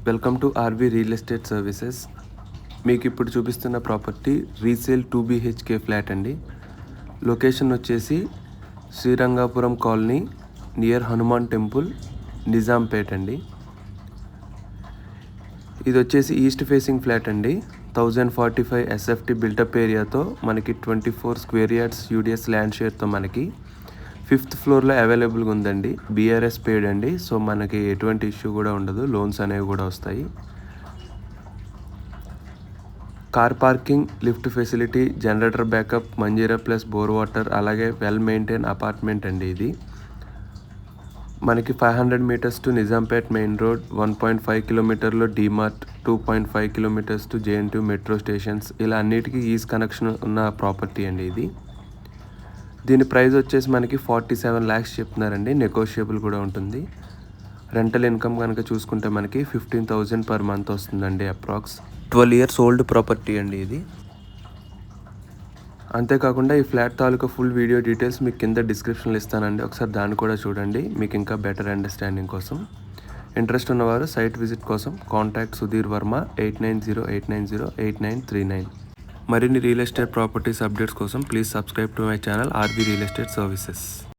Welcome to RV real estate services. మీకు ఇప్పుడు చూపిస్తున్న ప్రాపర్టీ రీసేల్ 2 BHK ఫ్లాట్ అండి. లొకేషన్ వచ్చేసి Srirangapuram colony near Hanuman temple, Nizampet అండి. ఇది వచ్చేసి ఈస్ట్ ఫేసింగ్ ఫ్లాట్ అండి. 1045 SFT బిల్టప్ ఏరియాతో మనకి 24 స్క్వేర్ యార్డ్స్ UDS ల్యాండ్ షేర్తో మనకి 5th ఫ్లోర్లో అవైలబుల్గా ఉందండి. BRS పేడ్ అండి. సో మనకి ఎటువంటి ఇష్యూ కూడా ఉండదు, లోన్స్ అనేవి కూడా వస్తాయి. Car parking, lift facility, generator backup, Manjeera plus bore water, అలాగే వెల్ మెయింటైన్ అపార్ట్మెంట్ అండి. ఇది మనకి 500 meters to Nizampet main road, 1.5 కిలోమీటర్లో DMart, 2.5 kilometers to JNTU metro stations, ఇలా అన్నిటికీ ఈజ్ కనెక్షన్ ఉన్న ప్రాపర్టీ అండి ఇది. దీని ప్రైస్ వచ్చేసి మనకి 47 lakhs చెప్తున్నారండి. నెగోషియబుల్ కూడా ఉంటుంది. రెంటల్ ఇన్కమ్ కనుక చూసుకుంటే మనకి 15,000 per month వస్తుందండి. అప్రాక్స్ 12 years ఓల్డ్ ప్రాపర్టీ అండి ఇది. అంతేకాకుండా ఈ ఫ్లాట్ తాలూకా ఫుల్ వీడియో డీటెయిల్స్ మీకు కింద డిస్క్రిప్షన్లో ఇస్తానండి. ఒకసారి దాన్ని కూడా చూడండి, మీకు ఇంకా బెటర్ అండర్స్టాండింగ్ కోసం. ఇంట్రెస్ట్ ఉన్నవారు సైట్ విజిట్ కోసం కాంటాక్ట్ సుధీర్ వర్మ 8908908939. మరిన్ని రియల్ ఎస్టేట్ ప్రాపర్టీస్ అప్డేట్స్ కోసం please subscribe to my channel RV real estate services.